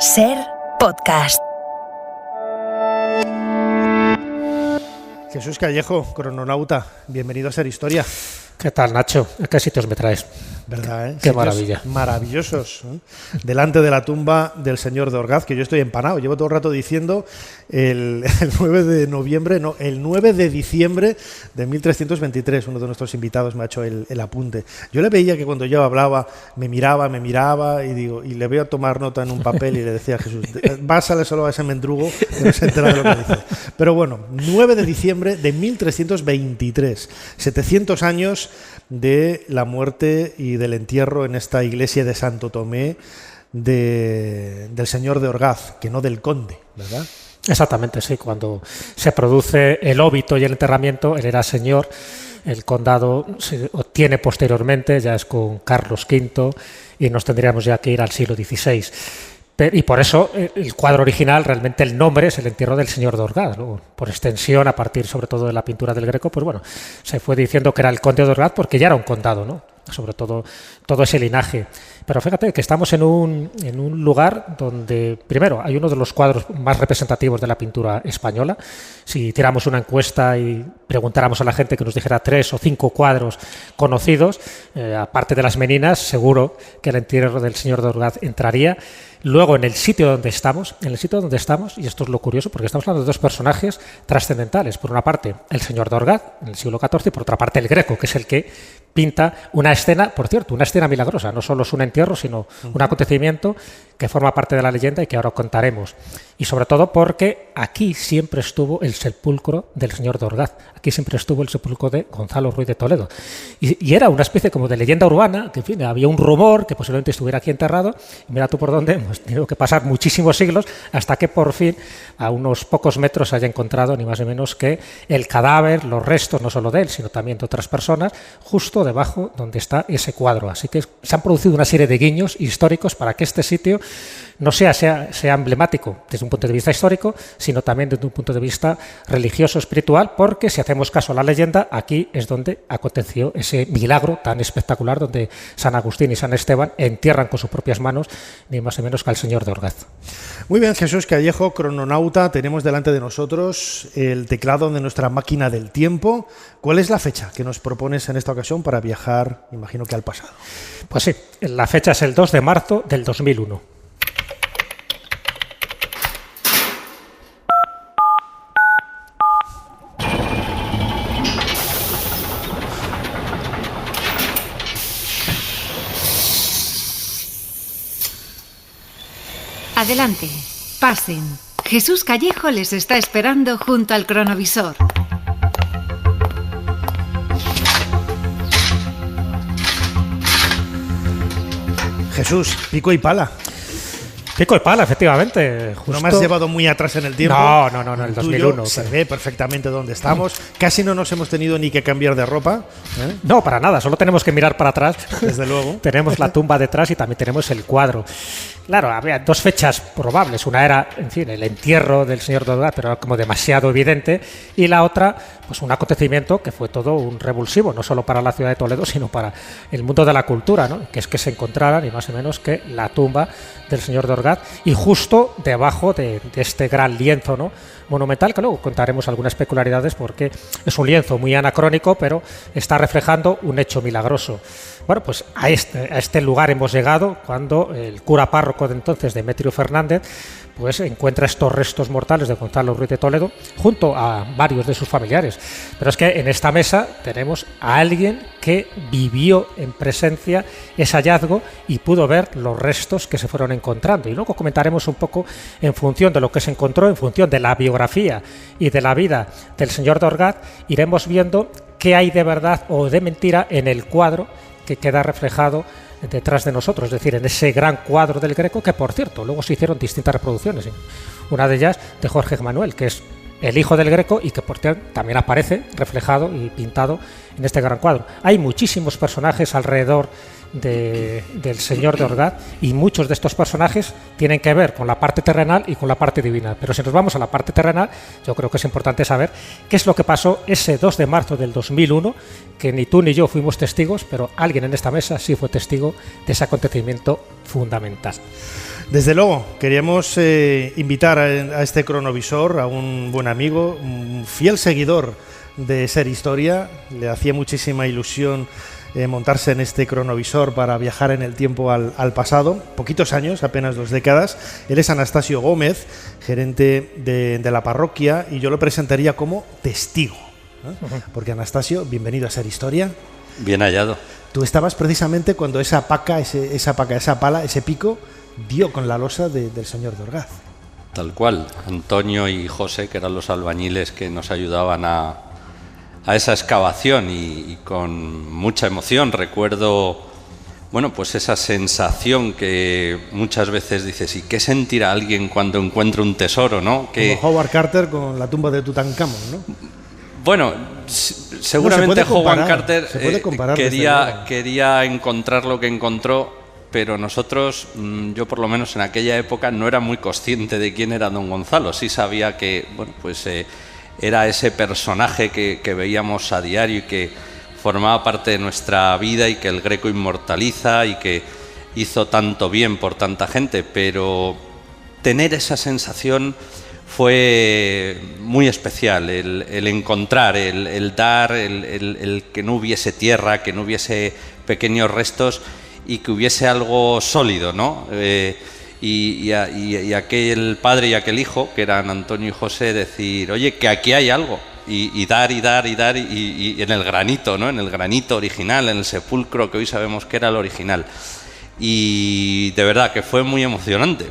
SER Podcast. Jesús Callejo, crononauta, bienvenido a SER Historia. ¿Qué tal, Nacho? ¿A qué sitios me traes? ¿Verdad, eh? Qué maravilla. Maravillosos, ¿eh? Delante de la tumba del señor de Orgaz, que yo estoy empanado. Llevo todo el rato diciendo el 9 de noviembre, no, el 9 de diciembre de 1323. Uno de nuestros invitados me ha hecho el apunte. Yo le veía que cuando yo hablaba me miraba y le voy a tomar nota en un papel y le decía a Jesús, básale solo a ese mendrugo que no se entera de lo que dice. Pero bueno, 9 de diciembre de 1323, 700 años de la muerte y del entierro en esta iglesia de Santo Tomé del señor de Orgaz, que no del conde, ¿verdad? Exactamente, sí. Cuando se produce el óbito y el enterramiento, él era señor. El condado se obtiene posteriormente, ya es con Carlos V, y nos tendríamos ya que ir al siglo XVI. Y por eso el cuadro original, realmente el nombre es el entierro del señor de Orgaz. Luego, por extensión, a partir sobre todo de la pintura del Greco, pues bueno, se fue diciendo que era el conde de Orgaz porque ya era un condado, ¿no? Sobre todo ese linaje. Pero fíjate que estamos en un lugar donde, primero, hay uno de los cuadros más representativos de la pintura española. Si tiramos una encuesta y preguntáramos a la gente que nos dijera 3 o 5 cuadros conocidos, aparte de las Meninas, seguro que el entierro del señor de Orgaz entraría. Luego, en el sitio donde estamos, y esto es lo curioso, porque estamos hablando de dos personajes trascendentales. Por una parte, el señor de Orgaz, en el siglo XIV, y por otra parte, el Greco, que es el que pinta una escena, por cierto, una escena milagrosa. No solo es un entierro, sino un acontecimiento que forma parte de la leyenda y que ahora contaremos. Y sobre todo porque aquí siempre estuvo el sepulcro del señor de Orgaz. Aquí siempre estuvo el sepulcro de Gonzalo Ruiz de Toledo. Y era una especie como de leyenda urbana, que en fin, había un rumor que posiblemente estuviera aquí enterrado. Y mira tú por dónde hemos tenido que pasar muchísimos siglos hasta que por fin, a unos pocos metros, se haya encontrado ni más ni menos que el cadáver, los restos, no solo de él, sino también de otras personas, justo debajo donde está ese cuadro. Así que se han producido una serie de guiños históricos para que este sitio no sea emblemático desde un punto de vista histórico, sino también desde un punto de vista religioso, espiritual, porque si hacemos caso a la leyenda, aquí es donde aconteció ese milagro tan espectacular, donde San Agustín y San Esteban entierran con sus propias manos ni más ni menos que al señor de Orgaz. Muy bien, Jesús Callejo, crononauta, tenemos delante de nosotros el teclado de nuestra máquina del tiempo. ¿Cuál es la fecha que nos propones en esta ocasión para viajar, imagino que al pasado? Pues sí, la fecha es el 2 de marzo del 2001. Adelante, pasen. Jesús Callejo les está esperando junto al cronovisor. Jesús, pico y pala. Pico y pala, efectivamente. Justo. No me has llevado muy atrás en el tiempo. No, el 2001. Se ve perfectamente dónde estamos. Casi no nos hemos tenido ni que cambiar de ropa, ¿eh? No, para nada, solo tenemos que mirar para atrás. Desde luego. Tenemos la tumba detrás y también tenemos el cuadro. Claro, había dos fechas probables. Una era, en fin, el entierro del señor de Orgaz, pero era como demasiado evidente. Y la otra, pues un acontecimiento que fue todo un revulsivo, no solo para la ciudad de Toledo, sino para el mundo de la cultura, ¿no? Que es que se encontrara ni más ni menos que la tumba del señor de Orgaz y justo debajo de este gran lienzo, ¿no?, monumental, que luego contaremos algunas peculiaridades porque es un lienzo muy anacrónico, pero está reflejando un hecho milagroso. Bueno, pues a este lugar hemos llegado cuando el cura párroco de entonces, Demetrio Fernández, pues encuentra estos restos mortales de Gonzalo Ruiz de Toledo junto a varios de sus familiares. Pero es que en esta mesa tenemos a alguien que vivió en presencia ese hallazgo y pudo ver los restos que se fueron encontrando. Y luego comentaremos un poco en función de lo que se encontró, en función de la biografía y de la vida del señor de Orgaz, iremos viendo qué hay de verdad o de mentira en el cuadro que queda reflejado detrás de nosotros, es decir, en ese gran cuadro del Greco, que por cierto, luego se hicieron distintas reproducciones, una de ellas de Jorge Manuel, que es el hijo del Greco y que por cierto también aparece reflejado y pintado en este gran cuadro. Hay muchísimos personajes alrededor del señor de Orgaz y muchos de estos personajes tienen que ver con la parte terrenal y con la parte divina, pero si nos vamos a la parte terrenal, yo creo que es importante saber qué es lo que pasó ese 2 de marzo del 2001, que ni tú ni yo fuimos testigos, pero alguien en esta mesa sí fue testigo de ese acontecimiento fundamental. Desde luego, queríamos invitar a este cronovisor a un buen amigo, un fiel seguidor de Ser Historia. Le hacía muchísima ilusión montarse en este cronovisor para viajar en el tiempo al pasado, poquitos años, apenas 2 décadas. Él es Anastasio Gómez, gerente de la parroquia, y yo lo presentaría como testigo, ¿no? Porque Anastasio, bienvenido a Ser Historia. Bien hallado. Tú estabas precisamente cuando esa pala, ese pico, dio con la losa del señor de Orgaz. Tal cual. Antonio y José, que eran los albañiles que nos ayudaban a esa excavación, y con mucha emoción recuerdo, bueno, pues esa sensación que muchas veces dices, ¿y qué sentirá alguien cuando encuentra un tesoro, no? Como Howard Carter con la tumba de Tutankamón, ¿no? Bueno, seguramente Howard Carter quería encontrar lo que encontró, pero nosotros, yo por lo menos en aquella época, no era muy consciente de quién era don Gonzalo. Sí sabía que, bueno, pues era ese personaje que veíamos a diario y que formaba parte de nuestra vida y que el Greco inmortaliza y que hizo tanto bien por tanta gente, pero tener esa sensación fue muy especial, el encontrar, el dar, el que no hubiese tierra, que no hubiese pequeños restos y que hubiese algo sólido, ¿no? Y aquel padre y aquel hijo, que eran Antonio y José, decir, oye, que aquí hay algo, y dar y en el granito, ¿no? En el granito original, en el sepulcro que hoy sabemos que era el original. Y de verdad que fue muy emocionante,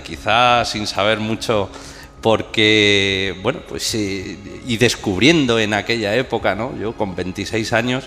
quizás sin saber mucho, porque, bueno, pues y descubriendo en aquella época, ¿no? Yo con 26 años,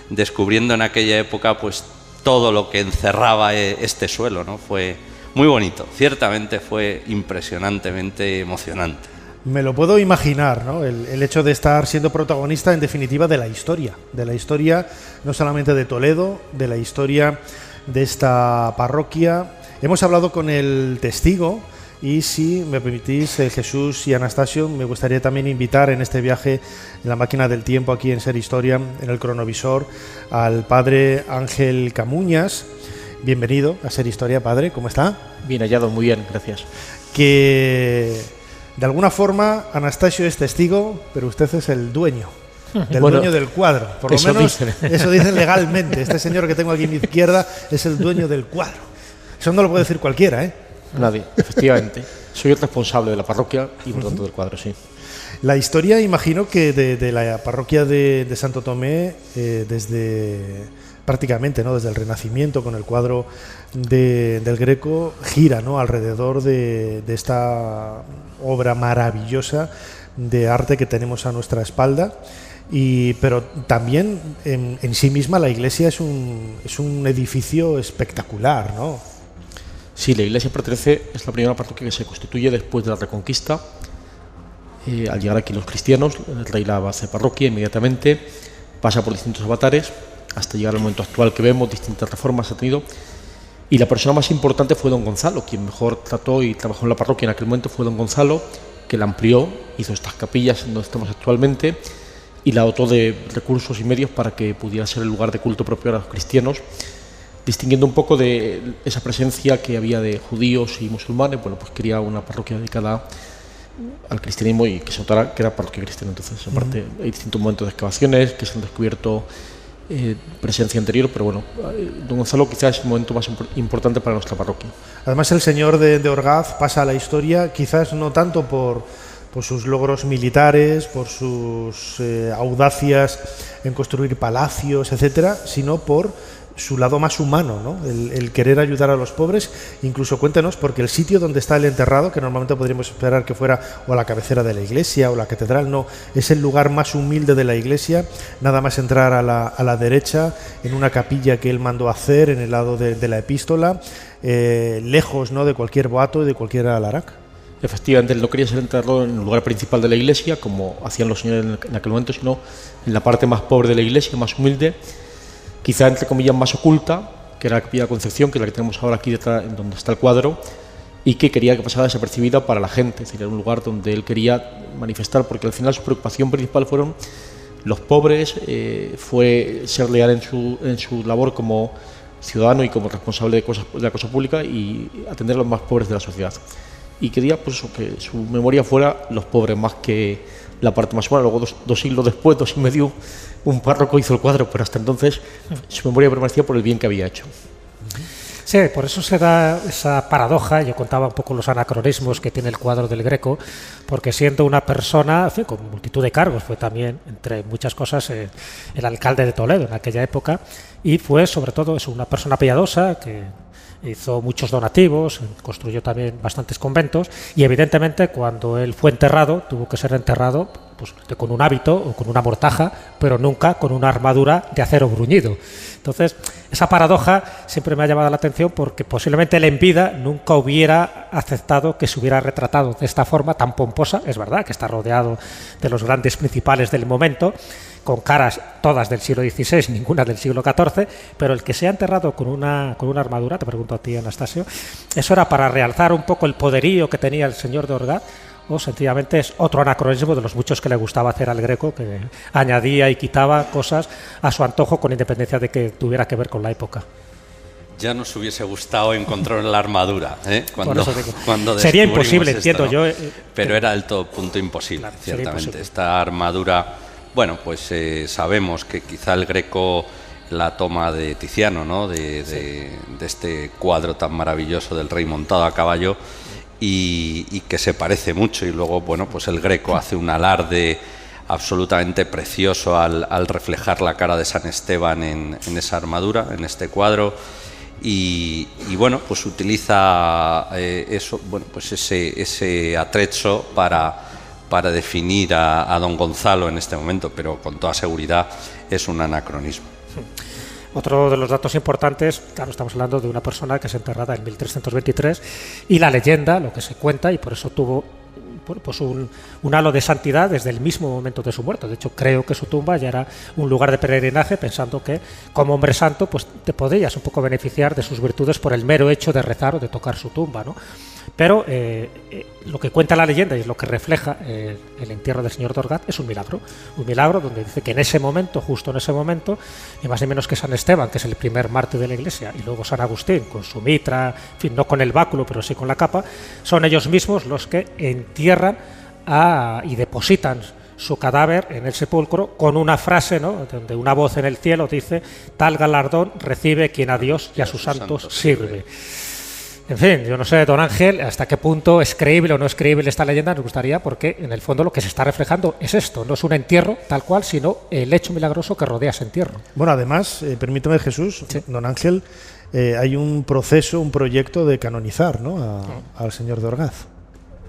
descubriendo en aquella época, pues todo lo que encerraba este suelo, ¿no? Fue muy bonito, ciertamente fue impresionantemente emocionante. Me lo puedo imaginar, ¿no? El hecho de estar siendo protagonista, en definitiva, de la historia no solamente de Toledo, de la historia de esta parroquia. Hemos hablado con el testigo y, si me permitís, Jesús y Anastasio, me gustaría también invitar en este viaje en la máquina del tiempo aquí en Ser Historia, en el cronovisor, al padre Ángel Camuñas. Bienvenido a Ser Historia, padre, ¿cómo está? Bien hallado, muy bien, gracias. Que de alguna forma Anastasio es testigo, pero usted es el dueño. Dueño del cuadro, por lo menos eso dicen legalmente. Este señor que tengo aquí a mi izquierda es el dueño del cuadro. Eso no lo puede decir cualquiera, ¿eh? Nadie, efectivamente. Soy el responsable de la parroquia y por tanto del cuadro, sí. La historia, imagino que de la parroquia de Santo Tomé, desde prácticamente, ¿no? Desde el Renacimiento, con el cuadro del Greco, gira, ¿no? Alrededor de esta obra maravillosa de arte que tenemos a nuestra espalda. Pero también en sí misma la iglesia es un edificio espectacular, ¿no? Sí, la iglesia es la primera parroquia que se constituye después de la Reconquista. Al llegar aquí los cristianos, el rey la hace parroquia inmediatamente, pasa por distintos avatares hasta llegar al momento actual que vemos, distintas reformas ha tenido. Y la persona más importante fue don Gonzalo, quien mejor trató y trabajó en la parroquia en aquel momento fue don Gonzalo, que la amplió, hizo estas capillas en donde estamos actualmente y la dotó de recursos y medios para que pudiera ser el lugar de culto propio a los cristianos, distinguiendo un poco de esa presencia que había de judíos y musulmanes. Bueno, pues quería una parroquia dedicada al cristianismo y que se notara que era parroquia cristiana. Entonces, aparte, hay distintos momentos de excavaciones que se han descubierto presencia anterior, pero bueno, don Gonzalo quizás es el momento más importante para nuestra parroquia. Además, el señor de Orgaz pasa a la historia, quizás no tanto por sus logros militares, por sus audacias en construir palacios, etcétera, sino por su lado más humano, ¿no? El querer ayudar a los pobres. Incluso cuéntenos, porque el sitio donde está el enterrado, que normalmente podríamos esperar que fuera o a la cabecera de la iglesia o la catedral, no, es el lugar más humilde de la iglesia, nada más entrar a la derecha, en una capilla que él mandó hacer en el lado de la epístola, lejos, ¿no?, de cualquier boato y de cualquier alarac. Efectivamente, él no quería ser enterrado en el lugar principal de la iglesia, como hacían los señores en aquel momento, sino en la parte más pobre de la iglesia, más humilde, quizá entre comillas más oculta, que era la capilla de Concepción, que es la que tenemos ahora aquí detrás, en donde está el cuadro, y que quería que pasara desapercibida para la gente. Es decir, era un lugar donde él quería manifestar, porque al final su preocupación principal fueron los pobres, fue ser leal en su labor como ciudadano y como responsable de la cosa pública y atender a los más pobres de la sociedad. Y quería pues eso, que su memoria fuera los pobres más que la parte más humana. Luego, dos siglos después, 2 y medio, un párroco hizo el cuadro, pero hasta entonces su memoria permanecía por el bien que había hecho. Sí, por eso se da esa paradoja. Yo contaba un poco los anacronismos que tiene el cuadro del Greco, porque siendo una persona, en fin, con multitud de cargos, fue también, entre muchas cosas, el alcalde de Toledo en aquella época, y fue sobre todo eso, una persona piadosa que hizo muchos donativos, construyó también bastantes conventos, y evidentemente cuando él fue enterrado, tuvo que ser enterrado pues, con un hábito o con una mortaja, pero nunca con una armadura de acero bruñido. Entonces, esa paradoja siempre me ha llamado la atención, porque posiblemente él en vida nunca hubiera aceptado que se hubiera retratado de esta forma tan pomposa. Es verdad que está rodeado de los grandes principales del momento, con caras todas del siglo XVI, ninguna del siglo XIV, pero el que se ha enterrado con una armadura, te pregunto a ti, Anastasio, ¿eso era para realzar un poco el poderío que tenía el señor de Orgaz, o sencillamente es otro anacronismo de los muchos que le gustaba hacer al Greco, que añadía y quitaba cosas a su antojo con independencia de que tuviera que ver con la época? Ya nos hubiese gustado encontrar la armadura, cuando sería imposible, esto, entiendo, ¿no? Yo. Pero era del todo punto imposible, claro, ciertamente. Imposible. Esta armadura, bueno, pues sabemos que quizá el Greco la toma de Tiziano, ¿no? De este cuadro tan maravilloso del rey montado a caballo, y que se parece mucho, y luego, bueno, pues el Greco hace un alarde absolutamente precioso al reflejar la cara de San Esteban en esa armadura, en este cuadro. Y bueno, pues utiliza eso, bueno, pues ese atrezzo para definir a don Gonzalo en este momento, pero con toda seguridad es un anacronismo. Otro de los datos importantes, claro, estamos hablando de una persona que es enterrada en 1323, y la leyenda, lo que se cuenta, y por eso tuvo pues un halo de santidad desde el mismo momento de su muerte. De hecho, creo que su tumba ya era un lugar de peregrinaje, pensando que como hombre santo pues te podías un poco beneficiar de sus virtudes por el mero hecho de rezar o de tocar su tumba, ¿no? Pero lo que cuenta la leyenda y lo que refleja el entierro del señor de Orgaz es un milagro donde dice que en ese momento, justo en ese momento, ni más ni menos que San Esteban, que es el primer mártir de la Iglesia, y luego San Agustín con su mitra, en fin, no con el báculo pero sí con la capa, son ellos mismos los que entierran y depositan su cadáver en el sepulcro con una frase, ¿no?, donde una voz en el cielo dice: tal galardón recibe quien a Dios y a sus santos sirve. En fin, yo no sé, don Ángel, hasta qué punto es creíble o no es creíble esta leyenda. Nos gustaría, porque en el fondo lo que se está reflejando es esto, no es un entierro tal cual, sino el hecho milagroso que rodea ese entierro. Bueno, además, permítame, Jesús, sí, don Ángel, hay un proceso, un proyecto de canonizar, ¿no?, al señor de Orgaz.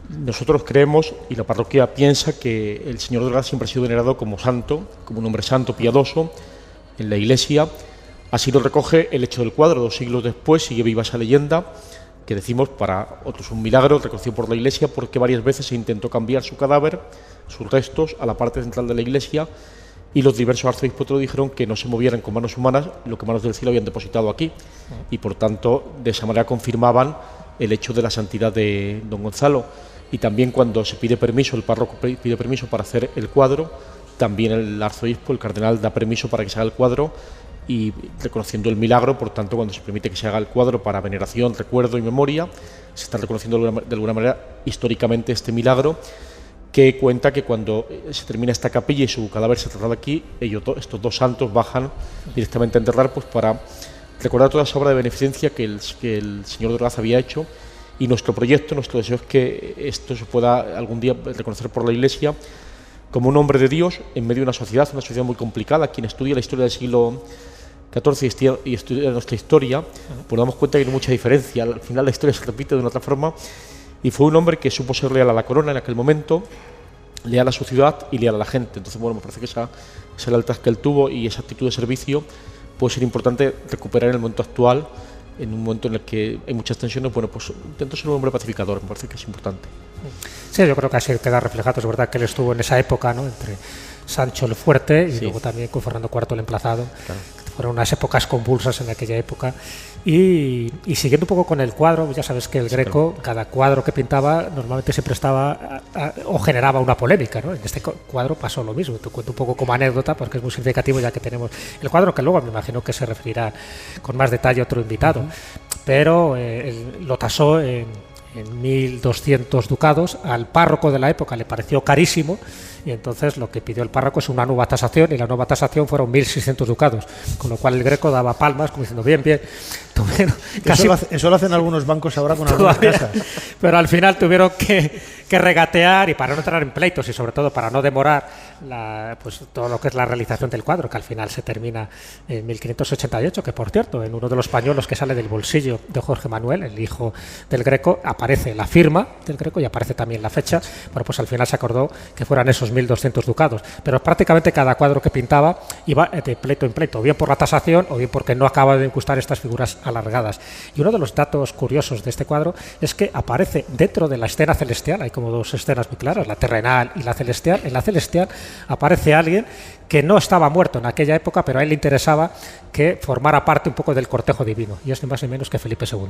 Nosotros creemos, y la parroquia piensa, que el señor de Orgaz siempre ha sido venerado como santo, como un hombre santo, piadoso, en la Iglesia. Así lo recoge el hecho del cuadro. 2 siglos después sigue viva esa leyenda, que decimos para otros un milagro reconocido por la Iglesia, porque varias veces se intentó cambiar su cadáver, sus restos, a la parte central de la Iglesia, y los diversos arzobispos dijeron que no se movieran con manos humanas lo que manos del cielo habían depositado aquí, y por tanto de esa manera confirmaban el hecho de la santidad de don Gonzalo. Y también cuando se pide permiso, el párroco pide permiso para hacer el cuadro, también el arzobispo, el cardenal, da permiso para que se haga el cuadro, y reconociendo el milagro. Por tanto, cuando se permite que se haga el cuadro para veneración, recuerdo y memoria, se está reconociendo de alguna manera históricamente este milagro, que cuenta que cuando se termina esta capilla y su cadáver se traslada aquí, estos 2 santos bajan directamente a enterrar, pues para recordar toda esa obra de beneficencia que el señor de Orgaz había hecho. Y nuestro proyecto, nuestro deseo es que esto se pueda algún día reconocer por la Iglesia como un hombre de Dios en medio de una sociedad muy complicada. Quien estudia la historia del siglo XIV y estudia nuestra historia, pues damos cuenta que hay mucha diferencia. Al final la historia se repite de una otra forma, y fue un hombre que supo ser leal a la corona en aquel momento, leal a su ciudad y leal a la gente. Entonces, bueno, me parece que esa lealtad que él tuvo y esa actitud de servicio puede ser importante recuperar en el momento actual, en un momento en el que hay muchas tensiones. Bueno, pues intento ser un hombre pacificador, me parece que es importante. Sí, yo creo que así queda reflejado. Es verdad que él estuvo en esa época, ¿no?, entre Sancho el Fuerte y luego también con Fernando IV el Emplazado. Claro. fueron unas épocas convulsas en aquella época. Y siguiendo un poco con el cuadro, ya sabes que el Greco, cada cuadro que pintaba normalmente siempre estaba o generaba una polémica, ¿no? En este cuadro pasó lo mismo. Te cuento un poco como anécdota porque es muy significativo, ya que tenemos el cuadro, que luego me imagino que se referirá con más detalle otro invitado, pero lo tasó en 1.200 ducados. Al párroco de la época le pareció carísimo y entonces lo que pidió el párroco es una nueva tasación, y la nueva tasación fueron 1.600 ducados, con lo cual el Greco daba palmas como diciendo bien, casi... Eso lo hacen algunos bancos ahora con algunas casas. Pero al final tuvieron que regatear, y para no entrar en pleitos y sobre todo para no demorar pues todo lo que es la realización del cuadro, que al final se termina en 1588, que por cierto, en uno de los pañuelos que sale del bolsillo de Jorge Manuel, el hijo del Greco, aparece la firma del Greco y aparece también la fecha. Bueno, pues al final se acordó que fueran esos 1.200 ducados, pero prácticamente cada cuadro que pintaba iba de pleito en pleito, o bien por la tasación o bien porque no acaba de incrustar estas figuras alargadas. Y uno de los datos curiosos de este cuadro es que aparece dentro de la escena celestial. Hay como dos escenas muy claras, la terrenal y la celestial. En la celestial aparece alguien que no estaba muerto en aquella época, pero a él le interesaba que formara parte un poco del cortejo divino, y es ni más ni menos que Felipe II.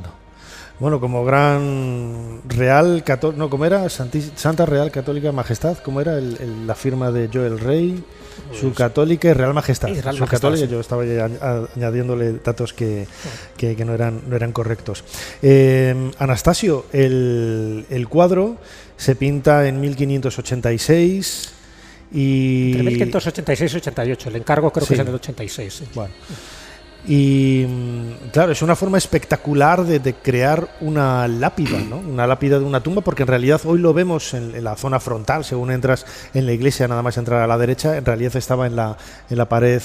Bueno, como gran Real Católica, no, ¿cómo era? Santa Real Católica Majestad, ¿cómo era la firma de Yo el Rey? Su Católica y Real Majestad. Y Real Majestad, Católica, sí. Yo estaba añadiéndole datos que no eran correctos. Anastasio, el cuadro se pinta en 1586 y... Entre 1586 y 88, el encargo creo que es en el 86. Sí. Bueno. Y claro, es una forma espectacular de crear una lápida, ¿no? Una lápida de una tumba, porque en realidad hoy lo vemos en la zona frontal. Según entras en la iglesia, nada más entrar a la derecha, en realidad estaba en la pared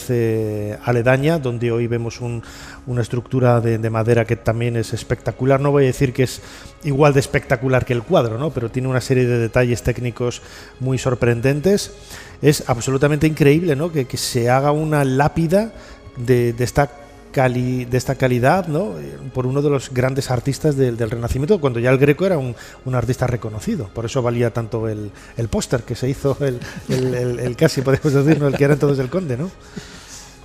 aledaña, donde hoy vemos una estructura de madera que también es espectacular. No voy a decir que es igual de espectacular que el cuadro, ¿no? Pero tiene una serie de detalles técnicos muy sorprendentes. Es absolutamente increíble, ¿no? Que se haga una lápida de esta calidad, ¿no? Por uno de los grandes artistas del Renacimiento, cuando ya el Greco era un artista reconocido. Por eso valía tanto el póster que se hizo, el casi podemos decir, ¿no? El que era entonces el conde, ¿no?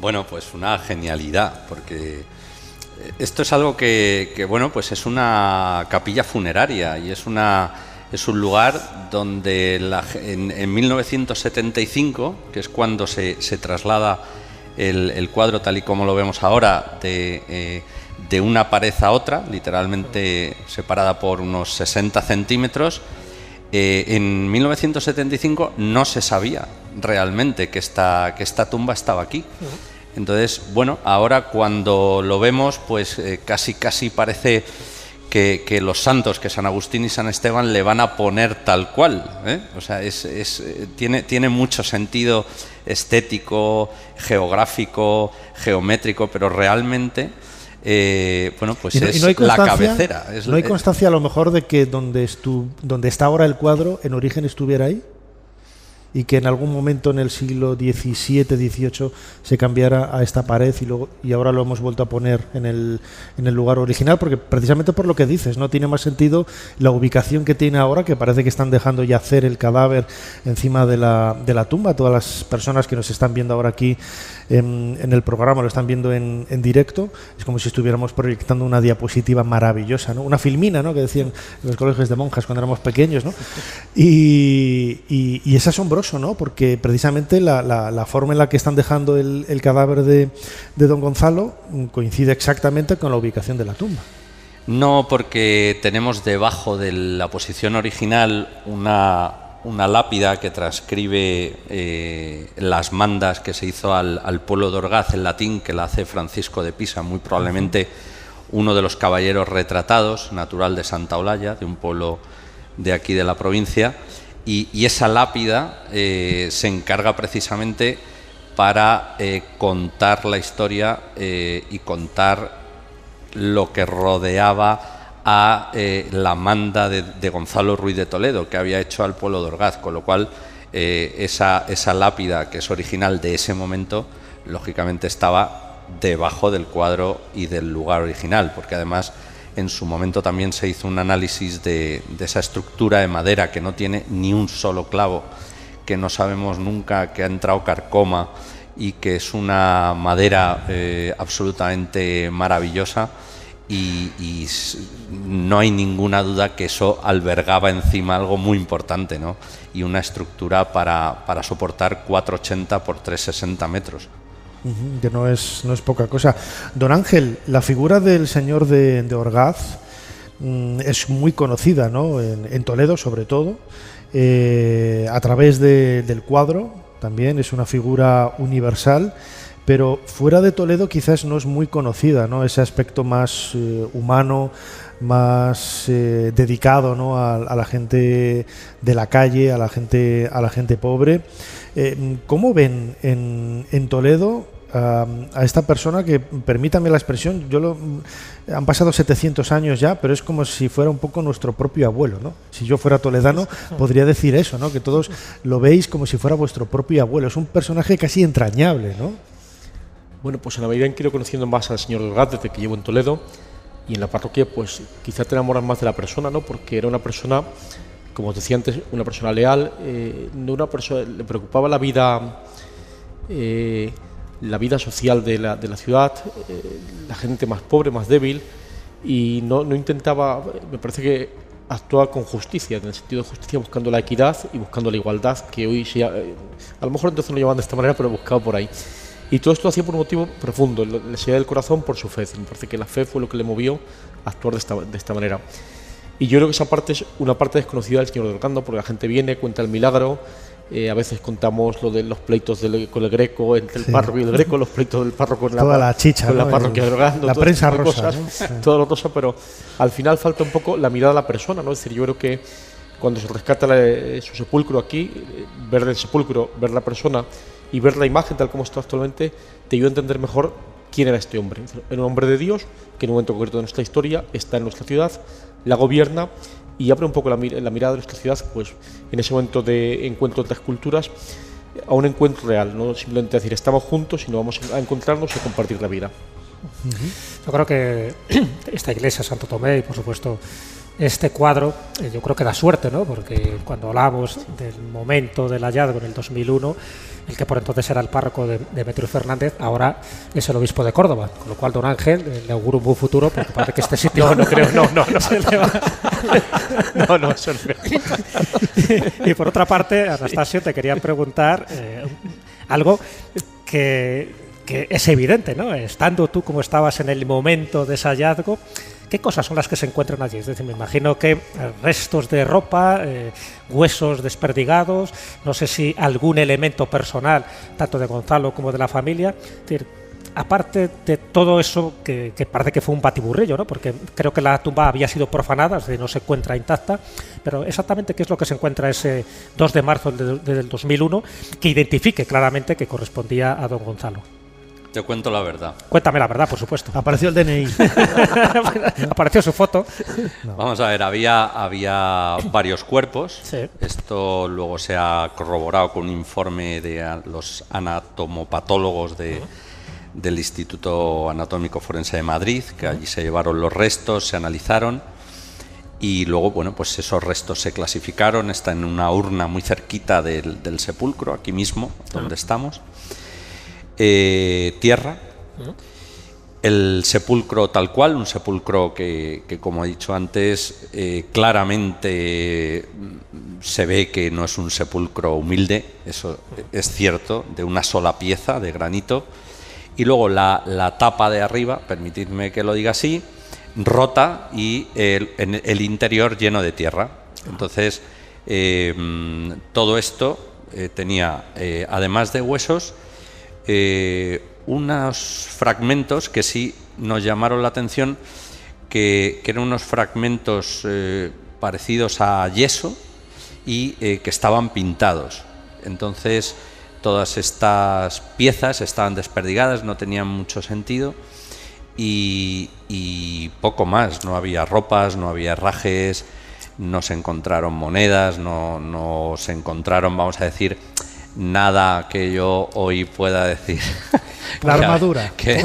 Bueno, pues una genialidad, porque esto es algo que bueno, pues es una capilla funeraria y es un lugar donde en 1975, que es cuando se traslada el cuadro tal y como lo vemos ahora, de una pared a otra, literalmente separada por unos 60 centímetros, en 1975 no se sabía realmente que esta tumba estaba aquí. Entonces, bueno, ahora cuando lo vemos, pues casi parece que los santos, que San Agustín y San Esteban, le van a poner tal cual, ¿eh? O sea, tiene mucho sentido estético, geográfico, geométrico, pero realmente, bueno, pues es la cabecera. ¿No hay constancia a lo mejor de que donde está ahora el cuadro en origen estuviera ahí? Y que en algún momento en el siglo XVII, XVIII se cambiara a esta pared y ahora lo hemos vuelto a poner en el lugar original, porque precisamente por lo que dices, no tiene más sentido la ubicación que tiene ahora, que parece que están dejando yacer el cadáver encima de la tumba. Todas las personas que nos están viendo ahora aquí en el programa, lo están viendo en directo, es como si estuviéramos proyectando una diapositiva maravillosa, ¿no? Una filmina, ¿no? Que decían en los colegios de monjas cuando éramos pequeños, ¿no? Y es asombroso, ¿no? Porque precisamente la forma en la que están dejando el cadáver de don Gonzalo coincide exactamente con la ubicación de la tumba. No, porque tenemos debajo de la posición original una lápida que transcribe las mandas que se hizo al pueblo de Orgaz en latín, que la hace Francisco de Pisa, muy probablemente uno de los caballeros retratados, natural de Santa Olalla, de un pueblo de aquí de la provincia. Y esa lápida se encarga precisamente para contar la historia y contar lo que rodeaba a la manda de Gonzalo Ruiz de Toledo, que había hecho al pueblo de Orgaz, con lo cual esa lápida, que es original de ese momento, lógicamente estaba debajo del cuadro y del lugar original, porque además en su momento también se hizo un análisis de esa estructura de madera que no tiene ni un solo clavo, que no sabemos nunca, que ha entrado carcoma, y que es una madera absolutamente maravillosa y no hay ninguna duda que eso albergaba encima algo muy importante, ¿no? Y una estructura para soportar 4,80 por 3,60 metros. Que no es poca cosa. Don Ángel, la figura del señor de Orgaz es muy conocida, ¿no? En Toledo, sobre todo, a través del cuadro, también es una figura universal, pero fuera de Toledo quizás no es muy conocida, ¿no? Ese aspecto más humano, más dedicado, ¿no? a la gente de la calle, a la gente pobre. ¿Cómo ven en Toledo a esta persona que, permítame la expresión, han pasado 700 años ya, pero es como si fuera un poco nuestro propio abuelo, ¿no? Si yo fuera toledano podría decir eso, ¿no? Que todos lo veis como si fuera vuestro propio abuelo. Es un personaje casi entrañable, ¿no? Bueno, pues en la medida en que he ido conociendo más al señor de Orgaz desde que llevo en Toledo y en la parroquia, pues quizá te enamoras más de la persona, ¿no? Porque era una persona, como os decía antes, una persona leal, no una persona, le preocupaba la vida social de la ciudad, la gente más pobre, más débil, y no intentaba, me parece que actuaba con justicia, en el sentido de justicia, buscando la equidad y buscando la igualdad, que hoy a lo mejor entonces no lo llamaban de esta manera, pero buscaba por ahí. Y todo esto lo hacía por un motivo profundo, le salía del corazón por su fe. Me parece que la fe fue lo que le movió a actuar de esta manera. Y yo creo que esa parte es una parte desconocida del señor de Orgaz, porque la gente viene, cuenta el milagro. A veces contamos lo de los pleitos con el Greco, entre el párroco y el Greco, los pleitos del párroco con toda la chicha, con ¿no? la parroquia de Orgaz, la prensa rosa, cosas, ¿no? Todo lo rosa, pero al final falta un poco la mirada a la persona, ¿no? Es decir, yo creo que cuando se rescata su sepulcro aquí, ver el sepulcro, ver la persona y ver la imagen tal como está actualmente, te ayuda a entender mejor quién era este hombre. Era un hombre de Dios que en un momento concreto de nuestra historia está en nuestra ciudad, la gobierna y abre un poco la mirada de nuestra ciudad, pues en ese momento de encuentro entre culturas, a un encuentro real, no simplemente decir estamos juntos, sino vamos a encontrarnos y a compartir la vida. Yo creo que esta iglesia, Santo Tomé, y por supuesto este cuadro, yo creo que da suerte, ¿no? Porque cuando hablamos del momento del hallazgo en el 2001, el que por entonces era el párroco de Demetrio Fernández, ahora es el obispo de Córdoba, con lo cual don Ángel le auguro un buen futuro, porque parece que este sitio no creo, no se le va. No, eso no creo. Y por otra parte, Anastasio, te quería preguntar algo que es evidente, ¿no? Estando tú como estabas en el momento de ese hallazgo, ¿qué cosas son las que se encuentran allí? Es decir, me imagino que restos de ropa, huesos desperdigados, no sé si algún elemento personal, tanto de Gonzalo como de la familia. Es decir, aparte de todo eso, que parece que fue un batiburrillo, ¿no? Porque creo que la tumba había sido profanada, es decir, no se encuentra intacta, pero exactamente qué es lo que se encuentra ese 2 de marzo del 2001 que identifique claramente que correspondía a don Gonzalo. Te cuento la verdad. Cuéntame la verdad, por supuesto. Apareció el DNI. Apareció su foto. No. Vamos a ver, había varios cuerpos. Sí. Esto luego se ha corroborado con un informe de los anatomopatólogos del Instituto Anatómico Forense de Madrid, que allí se llevaron los restos, se analizaron y luego, bueno, pues esos restos se clasificaron. Está en una urna muy cerquita del sepulcro, aquí mismo, donde estamos. Tierra, el sepulcro tal cual, un sepulcro que como he dicho antes, claramente se ve que no es un sepulcro humilde, eso es cierto, de una sola pieza de granito, y luego la tapa de arriba, permitidme que lo diga así, rota y el interior lleno de tierra. Entonces todo esto tenía, además de huesos, unos fragmentos que sí nos llamaron la atención, que eran unos fragmentos parecidos a yeso y que estaban pintados. Entonces todas estas piezas estaban desperdigadas, no tenían mucho sentido y poco más. No había ropas, no había herrajes, no se encontraron monedas, no se encontraron, vamos a decir, nada que yo hoy pueda decir. La armadura. Que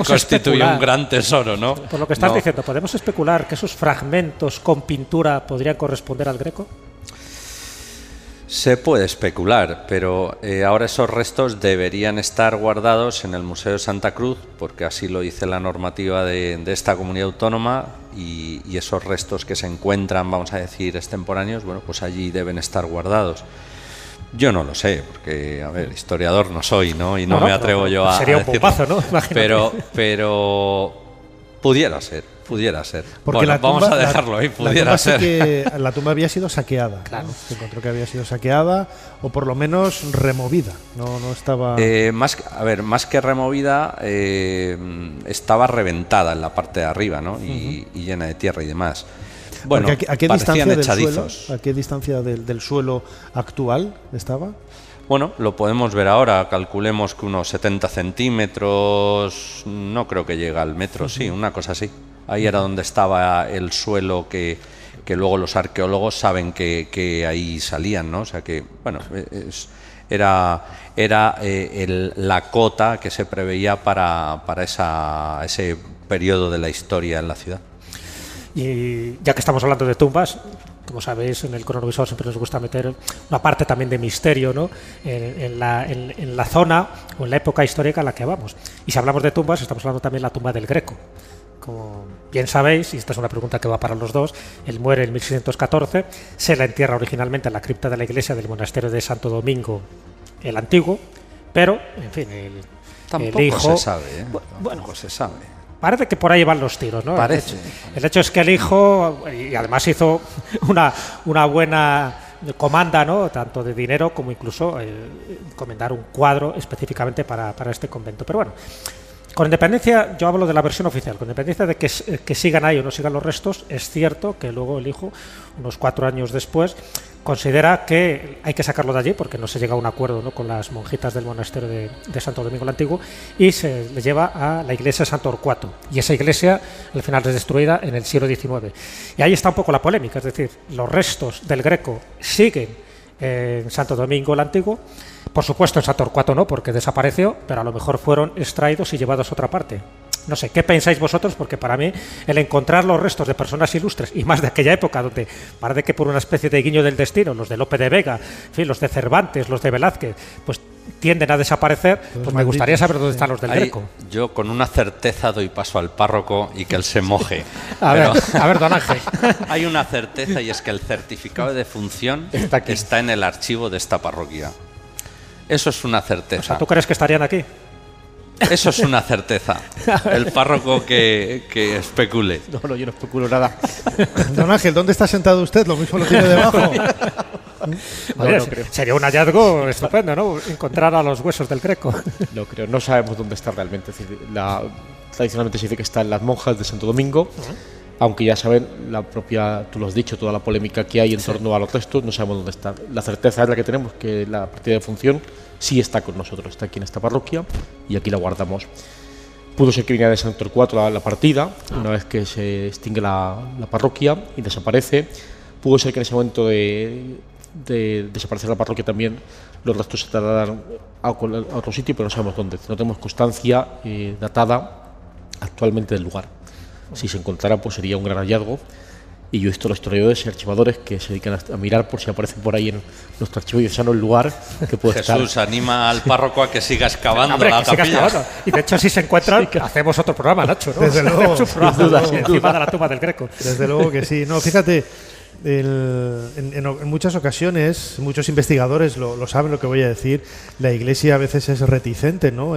constituye un gran tesoro, ¿no? Por lo que estás diciendo, ¿podemos especular que esos fragmentos con pintura podrían corresponder al Greco? Se puede especular, pero ahora esos restos deberían estar guardados en el Museo de Santa Cruz, porque así lo dice la normativa de esta comunidad autónoma, y esos restos que se encuentran, vamos a decir, extemporáneos, bueno, pues allí deben estar guardados. Yo no lo sé, porque, a ver, historiador no soy, ¿no? Y no me atrevo yo a sería un decirlo. bombazo, ¿no? Imagínate. Pero pudiera ser. Porque bueno, la tumba, vamos a dejarlo ahí, pudiera ser. Que la tumba había sido saqueada. Claro. ¿no? Se encontró que había sido saqueada o por lo menos removida. No estaba. Más que removida, estaba reventada en la parte de arriba, ¿no? Y llena de tierra y demás. Bueno, ¿A qué distancia del echadizos. Suelo? ¿A qué distancia del suelo actual estaba? Bueno, lo podemos ver ahora, calculemos que unos 70 centímetros, no creo que llegue al metro, sí, una cosa así. Ahí era donde estaba el suelo que luego los arqueólogos saben que ahí salían, ¿no? O sea que, bueno, era la cota que se preveía para ese periodo de la historia en la ciudad. Y ya que estamos hablando de tumbas, como sabéis, en el cronovisor siempre nos gusta meter una parte también de misterio, ¿no? en la zona o en la época histórica en la que vamos. Y si hablamos de tumbas, estamos hablando también de la tumba del Greco. Como bien sabéis, y esta es una pregunta que va para los dos, él muere en 1614, se la entierra originalmente en la cripta de la iglesia del monasterio de Santo Domingo el Antiguo, pero, en fin, Tampoco el hijo... se sabe, ¿eh? Bueno, Tampoco se sabe. Parece que por ahí van los tiros, ¿no? Parece. El hecho es que el hijo, y además hizo una buena comanda, ¿no? Tanto de dinero como incluso encomendar un cuadro específicamente para este convento. Pero bueno, con independencia, yo hablo de la versión oficial, con independencia de que sigan ahí o no sigan los restos, es cierto que luego el hijo, unos 4 años después, considera que hay que sacarlo de allí porque no se llega a un acuerdo, ¿no? Con las monjitas del monasterio de Santo Domingo el Antiguo, y se le lleva a la iglesia de Santo Torcuato, y esa iglesia al final es destruida en el siglo XIX. Y ahí está un poco la polémica, es decir, los restos del Greco siguen en Santo Domingo el Antiguo. Por supuesto, en Santo Torcuato no, porque desapareció, pero a lo mejor fueron extraídos y llevados a otra parte. No sé, ¿qué pensáis vosotros? Porque para mí el encontrar los restos de personas ilustres, y más de aquella época, donde parece que por una especie de guiño del destino, los de Lope de Vega, en fin, los de Cervantes, los de Velázquez, pues tienden a desaparecer, pues me gustaría saber dónde están los del Greco. Yo con una certeza doy paso al párroco y que él se moje. A ver, don Ángel. Hay una certeza, y es que el certificado de defunción está en el archivo de esta parroquia. Eso es una certeza. O sea, ¿tú crees que estarían aquí? Eso es una certeza. El párroco que especule. No, yo no especulo nada. Don Ángel, ¿dónde está sentado usted? Lo mismo lo tiene debajo. Oye, no creo. Sería un hallazgo estupendo, ¿no? Encontrar a los huesos del Greco. No creo, no sabemos dónde está realmente. Es decir, tradicionalmente se dice que está en las monjas de Santo Domingo. Aunque ya saben, tú lo has dicho, toda la polémica que hay en torno a los restos, no sabemos dónde está. La certeza es la que tenemos, que la partida de función sí está con nosotros, está aquí en esta parroquia y aquí la guardamos. Pudo ser que viniera de Santo Torcuato la partida, una vez que se extingue la parroquia y desaparece. Pudo ser que en ese momento de desaparecer la parroquia también los restos se trasladaran a otro sitio, pero no sabemos dónde. No tenemos constancia datada actualmente del lugar. Si se encontrara, pues sería un gran hallazgo. Y yo he visto los historiadores y archivadores que se dedican a mirar por si aparece por ahí en nuestro archivo diocesano el lugar que puede estar. Jesús anima al párroco a que siga excavando la capilla. Y de hecho, si se encuentran, hacemos otro programa, Nacho, ¿no? Desde luego, sin duda, encima de la tumba del Greco. Desde luego que sí. No, fíjate, en muchas ocasiones, muchos investigadores lo saben lo que voy a decir, la Iglesia a veces es reticente, ¿no?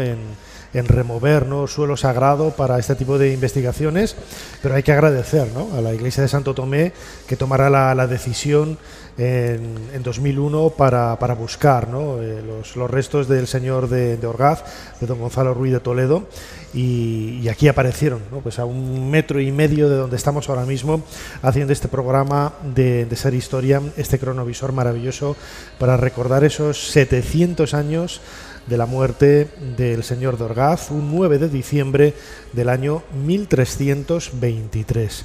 en remover, ¿no?, suelo sagrado para este tipo de investigaciones, pero hay que agradecer, ¿no?, a la Iglesia de Santo Tomé que tomará la decisión en 2001 para buscar, ¿no?, los restos del señor de Orgaz, de don Gonzalo Ruiz de Toledo, y aquí aparecieron, ¿no?, pues a 1,5 metros de donde estamos ahora mismo haciendo este programa de Ser Historia, este cronovisor maravilloso para recordar esos 700 años de la muerte del señor de Orgaz, un 9 de diciembre del año 1323.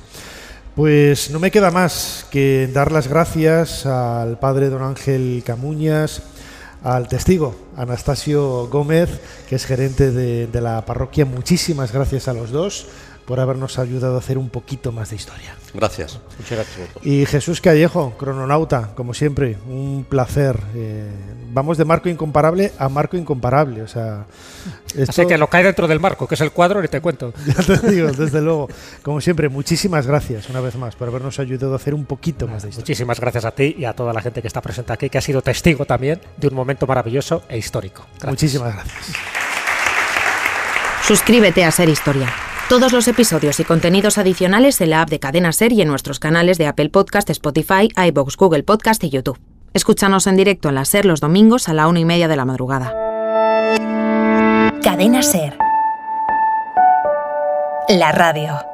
Pues no me queda más que dar las gracias al padre don Ángel Camuñas, al testigo Anastasio Gómez, que es gerente de la parroquia. Muchísimas gracias a los dos. por habernos ayudado a hacer un poquito más de historia. Gracias. Muchas gracias a vosotros. Y Jesús Callejo, crononauta, como siempre, un placer. Vamos de marco incomparable a marco incomparable. O sea, así que lo cae dentro del marco, que es el cuadro, ni te cuento. Ya te digo, desde luego. Como siempre, muchísimas gracias una vez más por habernos ayudado a hacer un poquito más de historia. Muchísimas gracias a ti y a toda la gente que está presente aquí, que ha sido testigo también de un momento maravilloso e histórico. Gracias. Muchísimas gracias. Suscríbete a Ser Historia. Todos los episodios y contenidos adicionales en la app de Cadena Ser y en nuestros canales de Apple Podcast, Spotify, iVoox, Google Podcast y YouTube. Escúchanos en directo en la Ser los domingos a la 1:30 de la madrugada. Cadena Ser. La radio.